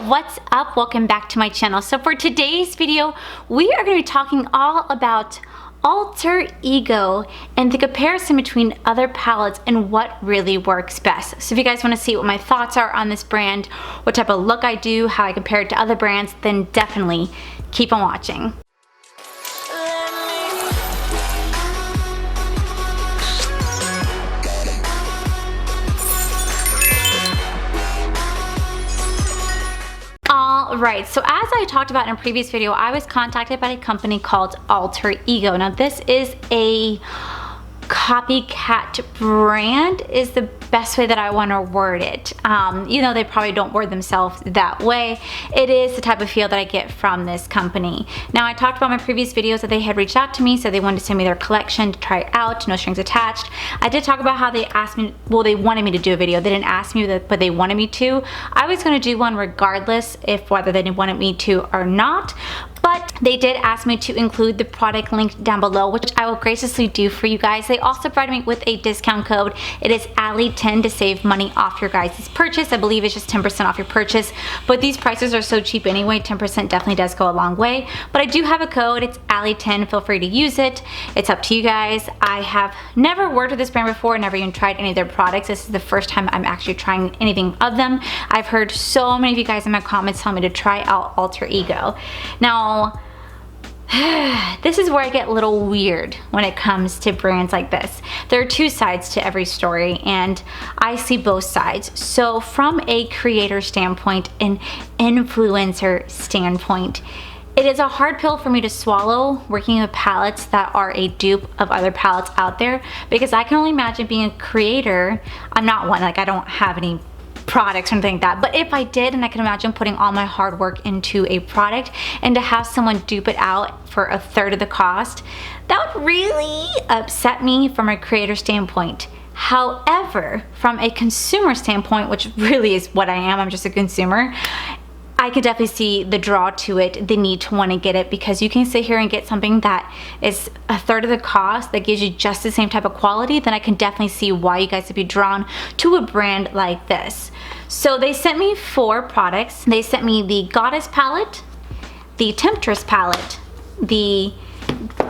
what's up? Welcome back to my channel. So for today's video, we are going to be talking all about Alterego and the comparison between other palettes and what really works best. So if you guys want to see what my thoughts are on this brand, what type of look I do, how I compare it to other brands, then definitely keep on watching. Alright, so as I talked about in a previous video, I was contacted by a company called Alterego. Now this is a copycat brand is the best way that I want to word it. You know, they probably don't word themselves that way. It is the type of feel that I get from this company. Now I talked about my previous videos that they had reached out to me, so they wanted to send me their collection to try it out, no strings attached. I did talk about how they asked me, well, they wanted me to do a video. They didn't ask me that, but they wanted me to. I was going to do one regardless if whether they wanted me to or not. But they did ask me to include the product link down below, which I will graciously do for you guys. They also provided me with a discount code. It is Allie10 to save money off your guys' purchase. I believe it's just 10% off your purchase. But these prices are so cheap anyway, 10% definitely does go a long way. But I do have a code. It's Allie10. Feel free to use it. It's up to you guys. I have never worked with this brand before, never even tried any of their products. This is the first time I'm actually trying anything of them. I've heard so many of you guys in my comments tell me to try out Alterego. Now, this is where I get a little weird when it comes to brands like this. There are two sides to every story, and I see both sides. So from a creator standpoint, an influencer standpoint, it is a hard pill for me to swallow working with palettes that are a dupe of other palettes out there, because I can only imagine being a creator. I'm not one, like I don't have any products or anything like that, but if I did, and I can imagine putting all my hard work into a product and to have someone dupe it out for a third of the cost, that would really upset me from a creator standpoint. However, from a consumer standpoint, which really is what I am, I'm just a consumer, I could definitely see the draw to it, the need to want to get it, because you can sit here and get something that is a third of the cost that gives you just the same type of quality. Then I can definitely see why you guys would be drawn to a brand like this. So they sent me 4 products. They sent me the Goddess palette, the Temptress palette, the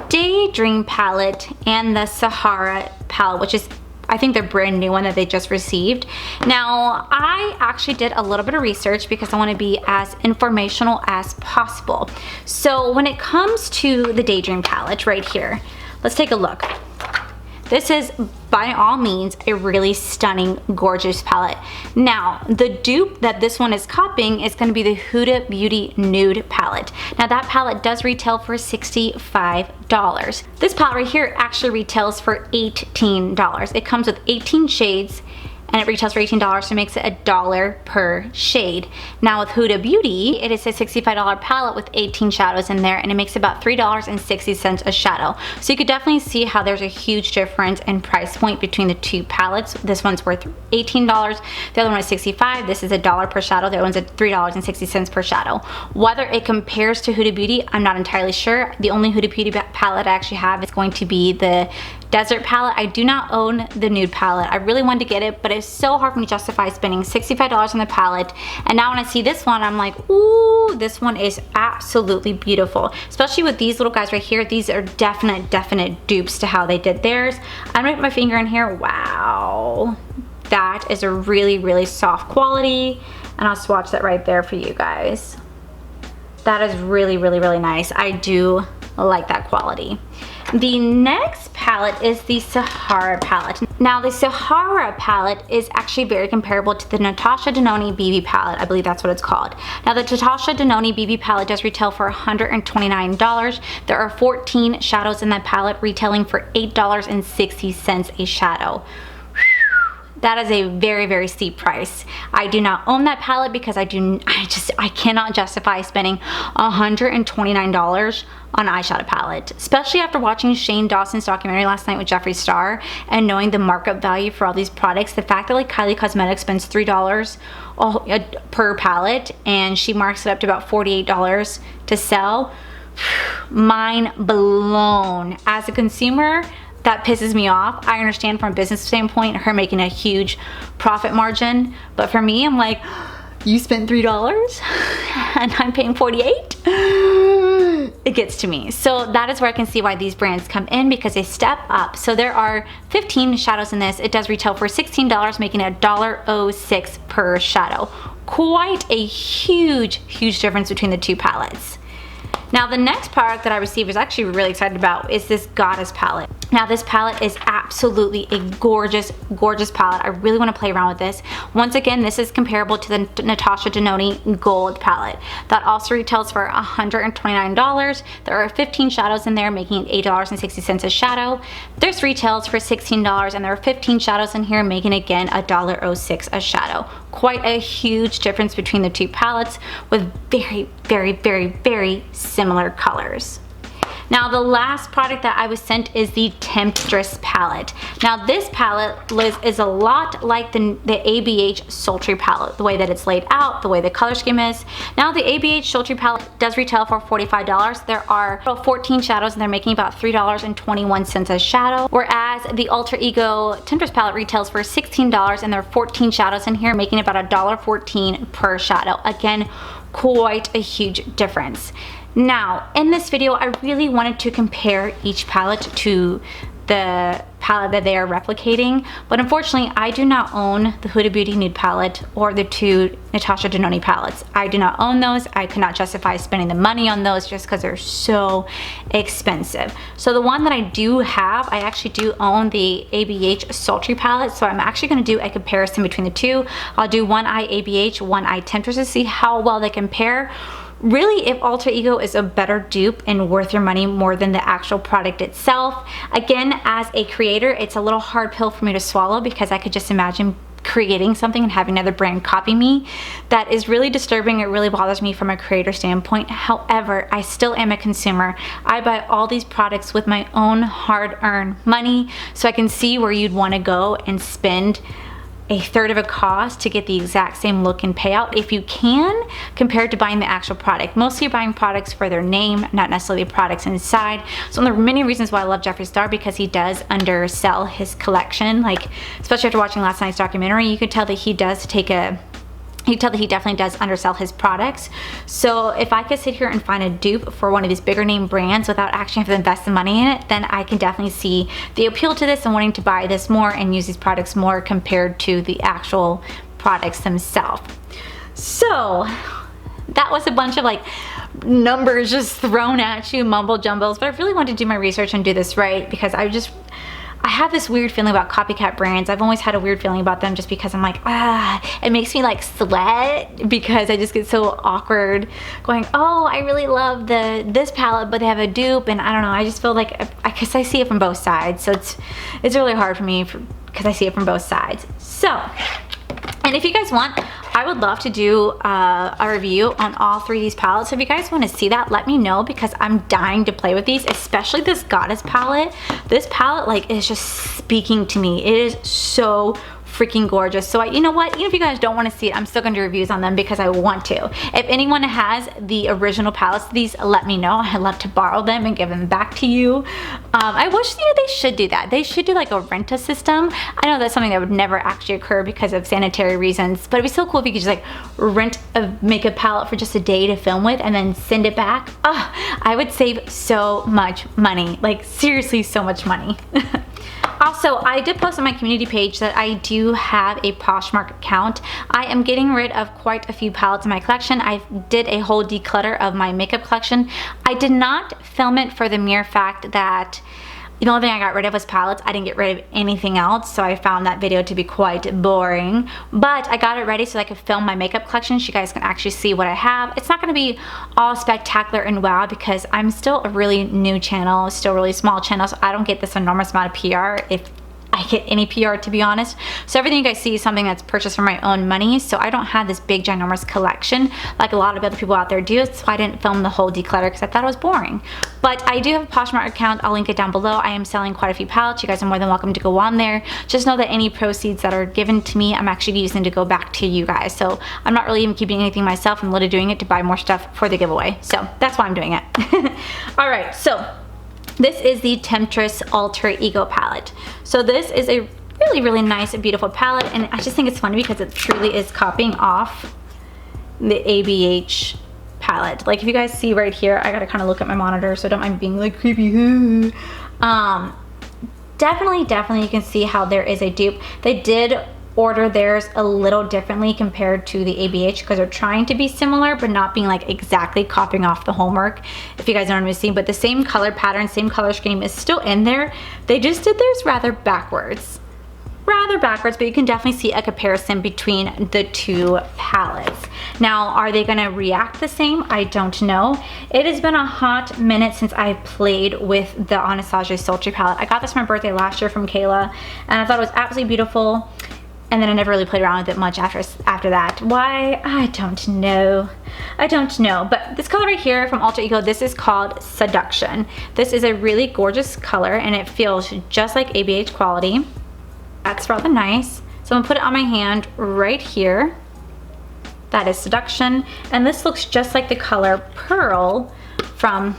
Daydream palette, and the Sahara palette, which is, I think, they're brand new one that they just received. Now, I actually did a little bit of research because I want to be as informational as possible. So when it comes to the Daydream palette right here, let's take a look. This is by all means a really stunning, gorgeous palette. Now, the dupe that this one is copying is going to be the Huda Beauty Nude palette. Now, that palette does retail for $65. This palette right here actually retails for $18. It comes with 18 shades, and it retails for $18, so it makes it $1 per shade. Now with Huda Beauty, it is a $65 palette with 18 shadows in there, and it makes about $3.60 a shadow. So you could definitely see how there's a huge difference in price point between the two palettes. This one's worth $18, the other one is $65. This is $1 per shadow, the other one's at $3.60 per shadow. Whether it compares to Huda Beauty, I'm not entirely sure. The only Huda Beauty palette I actually have is going to be the Desert palette. I do not own the Nude palette. I really wanted to get it, but it's so hard for me to justify spending $65 on the palette. And now when I see this one, I'm like, ooh, this one is absolutely beautiful. Especially with these little guys right here. These are definite dupes to how they did theirs. I'm gonna put my finger in here. Wow. That is a really soft quality. And I'll swatch that right there for you guys. That is really nice. I do like that quality. The next palette is the Sahara palette. Now the Sahara palette is actually very comparable to the Natasha Denoni BB palette. I believe that's what it's called. Now the Natasha Denoni BB palette does retail for $129. There are 14 shadows in that palette, retailing for $8.60 a shadow. That is a very steep price. I do not own that palette because I cannot justify spending $129 on an eyeshadow palette, especially after watching Shane Dawson's documentary last night with Jeffree Star and knowing the markup value for all these products. The fact that like Kylie Cosmetics spends $3 per palette and she marks it up to about $48 to sell, mind blown. As a consumer, that pisses me off. I understand from a business standpoint her making a huge profit margin, but for me, I'm like, you spent $3 and I'm paying $48? It gets to me. So that is where I can see why these brands come in, because they step up. So there are 15 shadows in this. It does retail for $16, making it $1.06 per shadow. Quite a huge difference between the two palettes. Now the next product that I received was actually really excited about is this Goddess palette. Now this palette is absolutely a gorgeous palette. I really want to play around with this. Once again, this is comparable to the Natasha Denoni Gold palette. That also retails for $129. There are 15 shadows in there, making it $8.60 a shadow. This retails for $16, and there are 15 shadows in here, making again $1.06 a shadow. Quite a huge difference between the two palettes with very similar colors. Now the last product that I was sent is the Temptress palette. Now this palette is a lot like the ABH Sultry palette, the way that it's laid out, the way the color scheme is. Now the ABH Sultry palette does retail for $45. There are 14 shadows and they're making about $3.21 a shadow, whereas the Alterego Temptress palette retails for $16 and there are 14 shadows in here, making about $1.14 per shadow. Again, quite a huge difference. Now, in this video, I really wanted to compare each palette to the palette that they are replicating, but unfortunately, I do not own the Huda Beauty Nude palette or the two Natasha Denoni palettes. I do not own those. I could not justify spending the money on those just because they're so expensive. So the one that I do have, I actually do own the ABH Sultry palette, so I'm actually going to do a comparison between the two. I'll do one eye ABH, one eye Temptress to see how well they compare. Really, if Alterego is a better dupe and worth your money more than the actual product itself. Again, as a creator, it's a little hard pill for me to swallow because I could just imagine creating something and having another brand copy me. That is really disturbing. It really bothers me from a creator standpoint. However, I still am a consumer. I buy all these products with my own hard-earned money, so I can see where you'd want to go and spend a third of a cost to get the exact same look and payout if you can, compared to buying the actual product. Mostly you're buying products for their name, not necessarily the products inside. So there are many reasons why I love Jeffree Star, because he does undersell his collection. Like, especially after watching last night's documentary, you could tell that he does take a you tell that he definitely does undersell his products. So if I could sit here and find a dupe for one of these bigger name brands without actually having to invest the money in it, then I can definitely see the appeal to this and wanting to buy this more and use these products more compared to the actual products themselves. So that was a bunch of like numbers just thrown at you, mumble jumbles, but I really wanted to do my research and do this right, because I have this weird feeling about copycat brands. I've always had a weird feeling about them just because I'm like, it makes me like sweat, because I just get so awkward going, oh, I really love this palette, but they have a dupe, and I don't know, I just feel like, because I see it from both sides, so it's really hard for me because I see it from both sides. So, and if you guys want, I would love to do a review on all three of these palettes. So if you guys want to see that, let me know, because I'm dying to play with these, especially this Goddess palette. This palette like is just speaking to me. It is so freaking gorgeous. So you know what, even if you guys don't want to see it, I'm still gonna do reviews on them because I want to. If anyone has the original palettes of these, let me know. I'd love to borrow them and give them back to you. I wish they should do that. They should do like a rent-a system. I know that's something that would never actually occur because of sanitary reasons, but it'd be so cool if you could just like rent a makeup palette for just a day to film with and then send it back. I would save so much money, like seriously so much money. Also, I did post on my community page that I do have a Poshmark account. I am getting rid of quite a few palettes in my collection. I did a whole declutter of my makeup collection. I did not film it for the mere fact that the only thing I got rid of was palettes. I didn't get rid of anything else, so I found that video to be quite boring. But I got it ready so I could film my makeup collection so you guys can actually see what I have. It's not going to be all spectacular and wow, because I'm still a really new channel, still a really small channel, so I don't get this enormous amount of PR, if I get any PR, to be honest. So everything you guys see is something that's purchased from my own money, so I don't have this big ginormous collection like a lot of other people out there do. So I didn't film the whole declutter because I thought it was boring. But I do have a Poshmark account. I'll link it down below. I am selling quite a few palettes. You guys are more than welcome to go on there. Just know that any proceeds that are given to me, I'm actually using to go back to you guys. So I'm not really even keeping anything myself. I'm literally doing it to buy more stuff for the giveaway. So that's why I'm doing it. All right, so this is the Temptress Alterego palette. So this is a really nice and beautiful palette, and I just think it's funny because it truly is copying off the ABH palette. Like if you guys see right here, I gotta kind of look at my monitor, so don't mind being like creepy. Definitely you can see how there is a dupe. They did order theirs a little differently compared to the ABH because they're trying to be similar but not being like exactly copying off the homework, if you guys know what I'm saying. But the same color pattern, same color scheme is still in there. They just did theirs rather backwards, but you can definitely see a comparison between the two palettes. Now, are they gonna react the same? I don't know. It has been a hot minute since I played with the Anastasia Sultry palette. I got this for my birthday last year from Kayla, and I thought it was absolutely beautiful. And then I never really played around with it much after that. Why? I don't know. But this color right here from Alterego, this is called Seduction. This is a really gorgeous color, and it feels just like ABH quality. That's rather nice. So I'm gonna put it on my hand right here. That is Seduction. And this looks just like the color Pearl from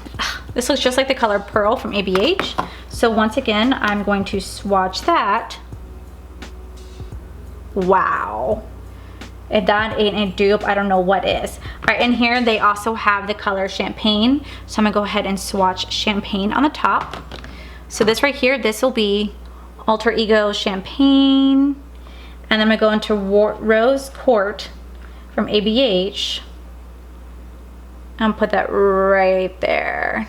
ABH. So once again, I'm going to swatch that. Wow. If that ain't a dupe, I don't know what is. All right, and here they also have the color Champagne. So I'm gonna go ahead and swatch Champagne on the top. So this right here, this will be Alterego Champagne. And then I'm gonna go into Rose Court from ABH. And put that right there.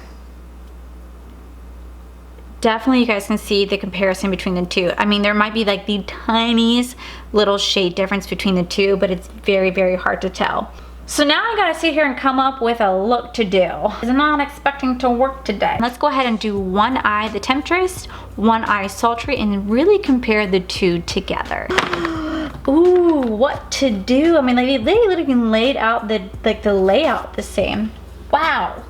Definitely you guys can see the comparison between the two. I mean, there might be like the tiniest little shade difference between the two, but it's very hard to tell. So now I gotta sit here and come up with a look to do. I'm not expecting to work today. Let's go ahead and do one eye the Temptress, one eye Sultry, and really compare the two together. Ooh, what to do? I mean, like they literally laid out the layout the same. Wow.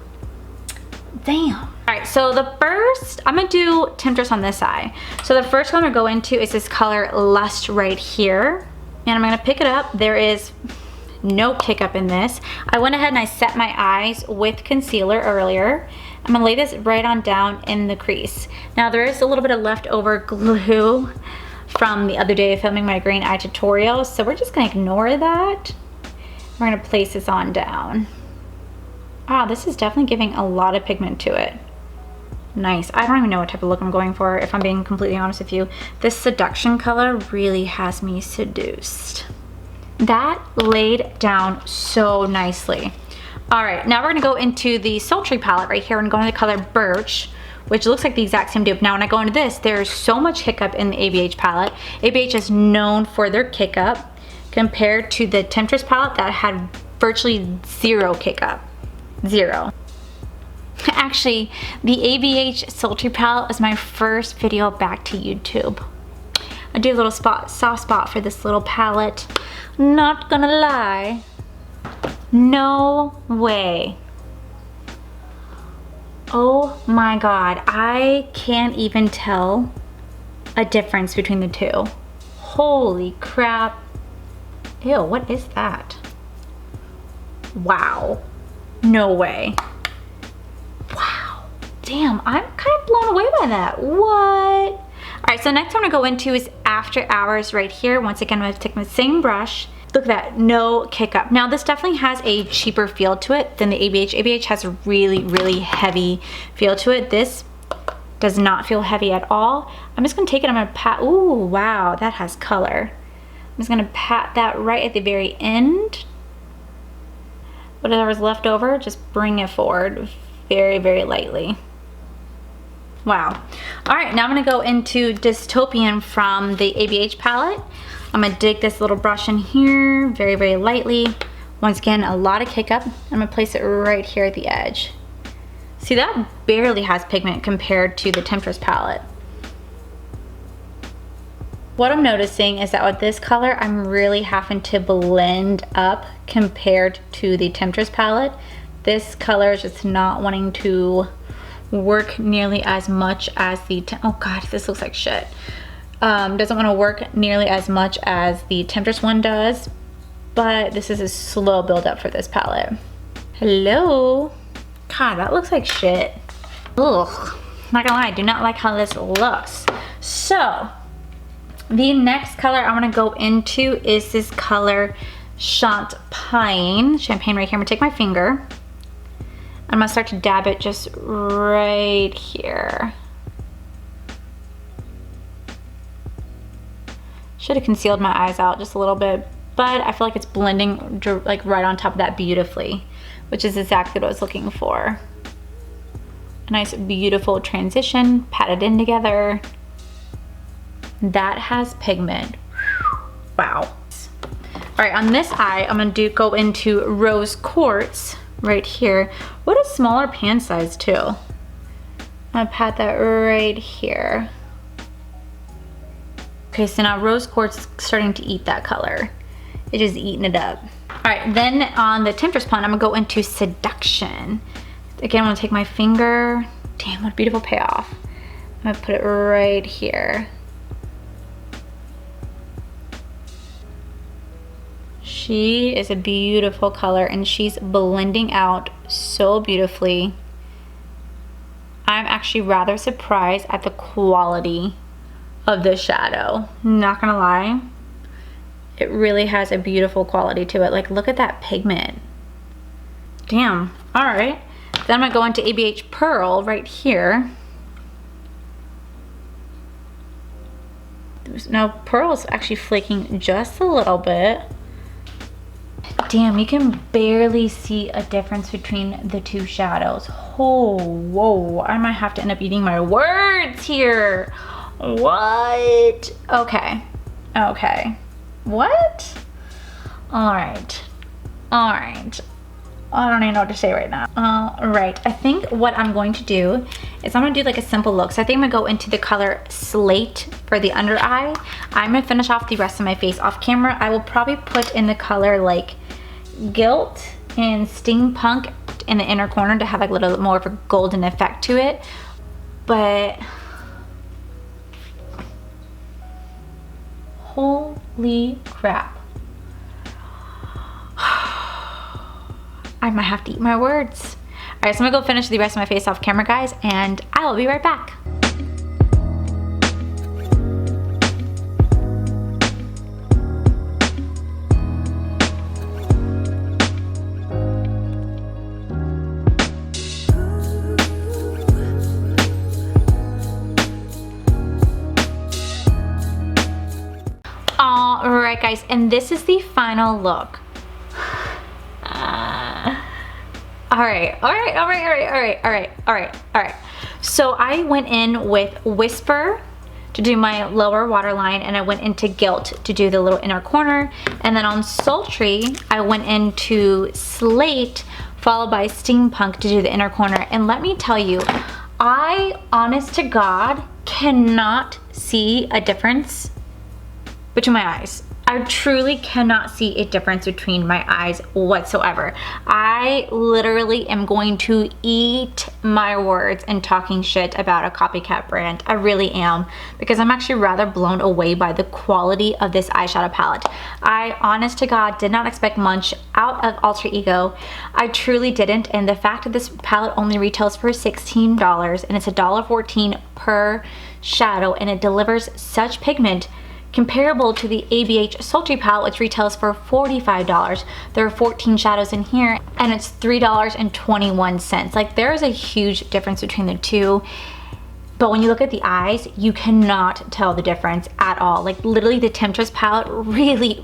Damn. All right, so the first, I'm gonna do Temptress on this eye. So the first one I'm gonna go into is this color Lust right here. And I'm gonna pick it up. There is no kick up in this. I went ahead and I set my eyes with concealer earlier. I'm gonna lay this right on down in the crease. Now there is a little bit of leftover glue from the other day of filming my green eye tutorial, so we're just gonna ignore that. We're gonna place this on down. Ah, this is definitely giving a lot of pigment to it. Nice. I don't even know what type of look I'm going for, if I'm being completely honest with you. This Seduction color really has me seduced. That laid down so nicely. All right, now we're gonna go into the Sultry palette right here and go into the color Birch, which looks like the exact same dupe. Now when I go into this, there's so much hiccup in the ABH palette. ABH is known for their kick up compared to the Temptress palette that had virtually zero kick up. Zero. Actually, the ABH Sultry palette was my first video back to YouTube. I do a little soft spot for this little palette. Not gonna lie. No way. Oh my god, I can't even tell a difference between the two. Holy crap. Ew, what is that? Wow. No way. Wow. Damn, I'm kind of blown away by that. What? All right, so next one I'm gonna go into is After Hours right here. Once again, I'm gonna take my same brush. Look at that, no kick up. Now this definitely has a cheaper feel to it than the ABH. ABH has a really heavy feel to it. This does not feel heavy at all. I'm just gonna take it, I'm gonna pat, ooh, wow, that has color. I'm just gonna pat that right at the very end. Whatever's left over, just bring it forward very lightly. Wow. All right, now I'm gonna go into Dystopian from the ABH palette. I'm gonna dig this little brush in here very lightly. Once again, a lot of kick up. I'm gonna place it right here at the edge. See, that barely has pigment compared to the Temptress palette. What I'm noticing is that with this color, I'm really having to blend up compared to the Temptress palette. This color is just not wanting to work nearly as much as the, oh god, this looks like shit. Doesn't want to work nearly as much as the Temptress one does, but this is a slow build up for this palette. Hello? God, that looks like shit. Ugh, not gonna lie, I do not like how this looks. So, the next color I'm gonna go into is this color champagne right here. I'm gonna take my finger. I'm gonna start to dab it just right here. Should have concealed my eyes out just a little bit, but I feel like it's blending like right on top of that beautifully, which is exactly what I was looking for. A nice, beautiful transition, patted in together. That has pigment. Wow. All right, on this eye, I'm gonna go into Rose Quartz right here. What a smaller pan size too. I'm gonna pat that right here. Okay, so now Rose Quartz is starting to eat that color. It's just eating it up. All right, then on the Temptress palette, I'm gonna go into Seduction. Again, I'm gonna take my finger. Damn, what a beautiful payoff. I'm gonna put it right here. She is a beautiful color and she's blending out so beautifully. I'm actually rather surprised at the quality of this shadow. Not gonna lie, it really has a beautiful quality to it. Like, look at that pigment. Damn. All right, then I'm gonna go into ABH Pearl right here. Now Pearl is actually flaking just a little bit. Damn, you can barely see a difference between the two shadows. Oh, whoa, I might have to end up eating my words here. What? Okay. Okay. What? All right. All right. I don't even know what to say right now. All right. I think what I'm going to do is I'm going to do like a simple look. So I think I'm going to go into the color Slate for the under eye. I'm going to finish off the rest of my face off camera. I will probably put in the color like Guilt and Steampunk in the inner corner to have like a little bit more of a golden effect to it. But holy crap. I might have to eat my words. All right, so I'm gonna go finish the rest of my face off camera, guys, and I will be right back. All right, guys, and this is the final look. All right. So I went in with Whisper to do my lower waterline, and I went into Guilt to do the little inner corner. And then on Sultry, I went into Slate, followed by Steampunk to do the inner corner. And let me tell you, I, honest to God, cannot see a difference between my eyes. I truly cannot see a difference between my eyes whatsoever. I literally am going to eat my words and talking shit about a copycat brand. I really am, because I'm actually rather blown away by the quality of this eyeshadow palette. I, honest to God, did not expect much out of Alterego. I truly didn't, and the fact that this palette only retails for $16 and it's $1.14 per shadow, and it delivers such pigment comparable to the ABH Sultry Palette, which retails for $45. There are 14 shadows in here, and it's $3.21. Like, there is a huge difference between the two. But when you look at the eyes, you cannot tell the difference at all. Like, literally, the Temptress palette really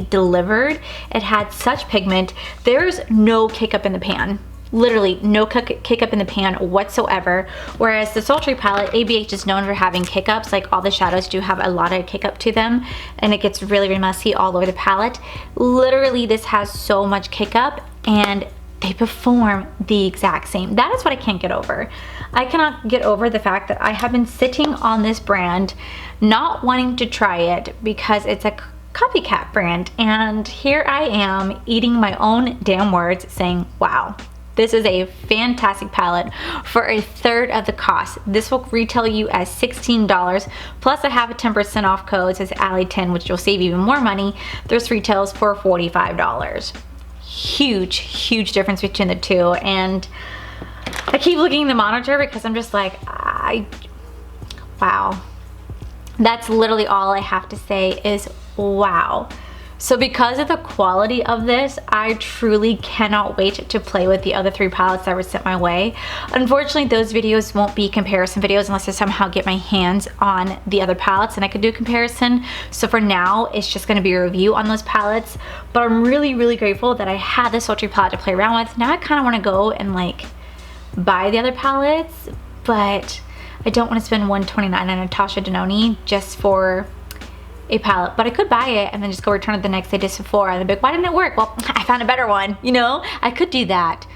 delivered. It had such pigment. There's no kick up in the pan. Literally no kick up in the pan whatsoever. Whereas the Sultry palette, ABH is known for having kick ups. Like, all the shadows do have a lot of kick up to them, and it gets really messy all over the palette. Literally, this has so much kick up, and they perform the exact same. That is what I can't get over. I cannot get over the fact that I have been sitting on this brand not wanting to try it because it's a copycat brand, and here I am eating my own damn words saying, wow, this is a fantastic palette for a third of the cost. This will retail you as $16, plus I have a 10% off code, it says Allie 10, which will save even more money. This retails for $45. Huge difference between the two, and I keep looking at the monitor because I'm just like, wow. That's literally all I have to say is wow. So because of the quality of this, I truly cannot wait to play with the other 3 palettes that were sent my way. Unfortunately, those videos won't be comparison videos unless I somehow get my hands on the other palettes and I could do a comparison. So for now, it's just gonna be a review on those palettes. But I'm really, really grateful that I had this Sultry palette to play around with. Now I kinda wanna go and like buy the other palettes, but I don't wanna spend $129 on Natasha Denoni just for a palette, but I could buy it and then just go return it the next day to Sephora and be like, why didn't it work? Well, I found a better one, you know? I could do that.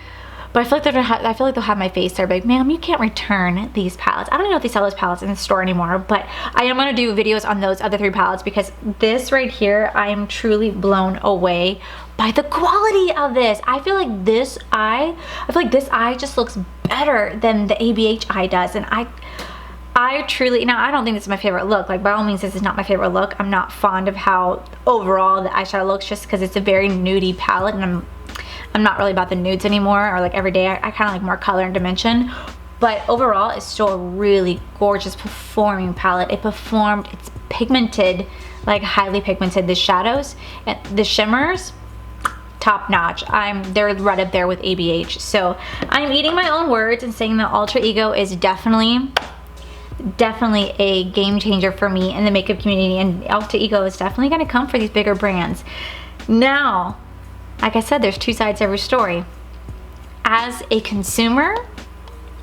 But I feel like they'll have my face there, like, ma'am, you can't return these palettes. I don't know if they sell those palettes in the store anymore, but I am gonna do videos on those other 3 palettes because this right here, I am truly blown away by the quality of this. I feel like this eye just looks better than the ABH eye does, and I truly, now I don't think this is my favorite look, like by all means this is not my favorite look. I'm not fond of how overall the eyeshadow looks just because it's a very nudie palette and I'm not really about the nudes anymore, or like every day I kind of like more color and dimension. But overall it's still a really gorgeous performing palette. It's pigmented, like highly pigmented. The shadows and the shimmers, top notch. They're right up there with ABH. So I'm eating my own words and saying that Alterego is definitely a game changer for me in the makeup community, and Alterego is definitely going to come for these bigger brands. Now, like I said, there's 2 sides to every story. As a consumer,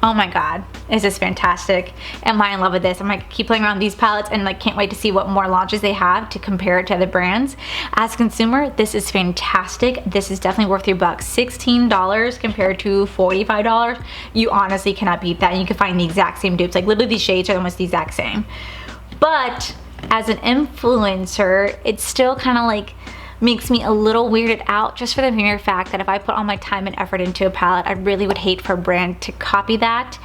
oh my god, this is fantastic. Am I in love with this? I'm like keep playing around with these palettes and like can't wait to see what more launches they have to compare it to other brands. As a consumer, this is fantastic. This is definitely worth your buck. $16 compared to $45. You honestly cannot beat that. And you can find the exact same dupes. Like literally these shades are almost the exact same. But as an influencer, it's still kind of like makes me a little weirded out just for the mere fact that if I put all my time and effort into a palette, I really would hate for a brand to copy that.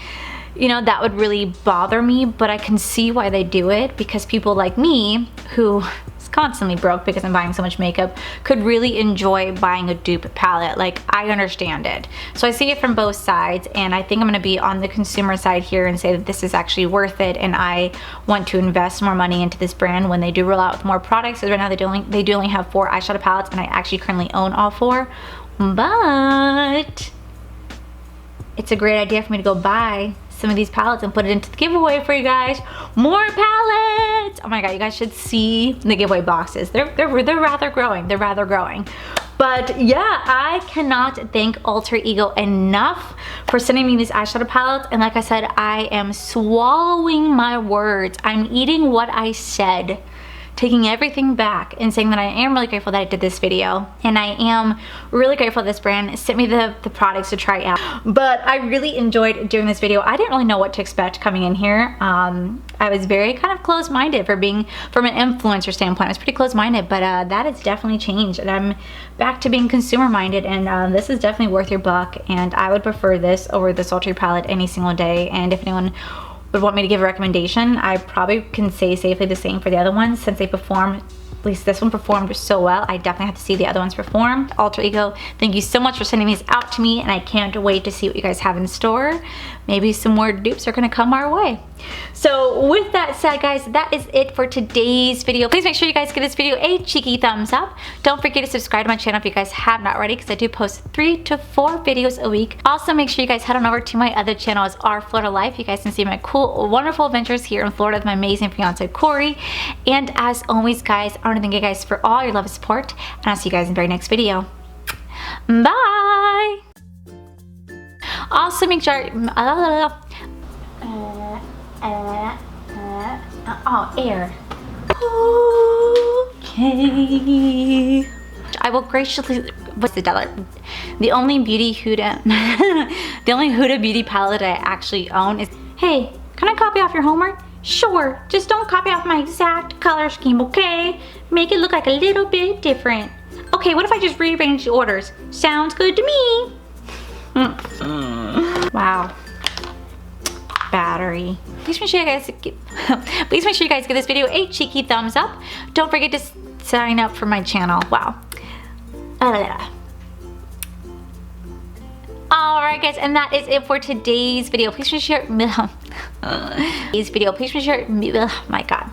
You know, that would really bother me, but I can see why they do it because people like me, who is constantly broke because I'm buying so much makeup, could really enjoy buying a dupe palette. Like, I understand it. So I see it from both sides, and I think I'm gonna be on the consumer side here and say that this is actually worth it, and I want to invest more money into this brand when they do roll out with more products. Because right now they do only have 4 eyeshadow palettes, and I actually currently own all 4. But it's a great idea for me to go buy some of these palettes and put it into the giveaway for you guys. More palettes! Oh my god, you guys should see the giveaway boxes. They're rather growing. They're rather growing. But yeah, I cannot thank Alterego enough for sending me these eyeshadow palettes. And like I said, I am swallowing my words. I'm eating what I said, taking everything back and saying that I am really grateful that I did this video, and I am really grateful this brand sent me the products to try out. But I really enjoyed doing this video. I didn't really know what to expect coming in here. I was very kind of close-minded from an influencer standpoint. I was pretty close-minded, but that has definitely changed, and I'm back to being consumer-minded, and this is definitely worth your buck, and I would prefer this over the Sultry palette any single day. And if anyone would want me to give a recommendation, I probably can say safely the same for the other ones since they perform, at least this one performed so well. I definitely have to see the other ones perform. Alterego, thank you so much for sending these out to me, and I can't wait to see what you guys have in store. Maybe some more dupes are gonna come our way. So with that said, guys, that is it for today's video. Please make sure you guys give this video a cheeky thumbs up. Don't forget to subscribe to my channel if you guys have not already, because I do post 3 to 4 videos a week. Also, make sure you guys head on over to my other channel, it's Our Florida Life. You guys can see my cool, wonderful adventures here in Florida with my amazing fiance, Corey. And as always, guys, I want to thank you guys for all your love and support, and I'll see you guys in the very next video. Bye! Also, make sure... oh, air. Okay. I will graciously... What's the dollar? The only beauty Huda... the only Huda Beauty palette I actually own is... Hey, can I copy off your homework? Sure, just don't copy off my exact color scheme, okay? Make it look like a little bit different. Okay, what if I just rearrange the orders? Sounds good to me. Wow. Battery. Please make sure you guys give this video a cheeky thumbs up. Don't forget to sign up for my channel. Wow. Alright guys, and that is it for today's video. Please make sure oh my god.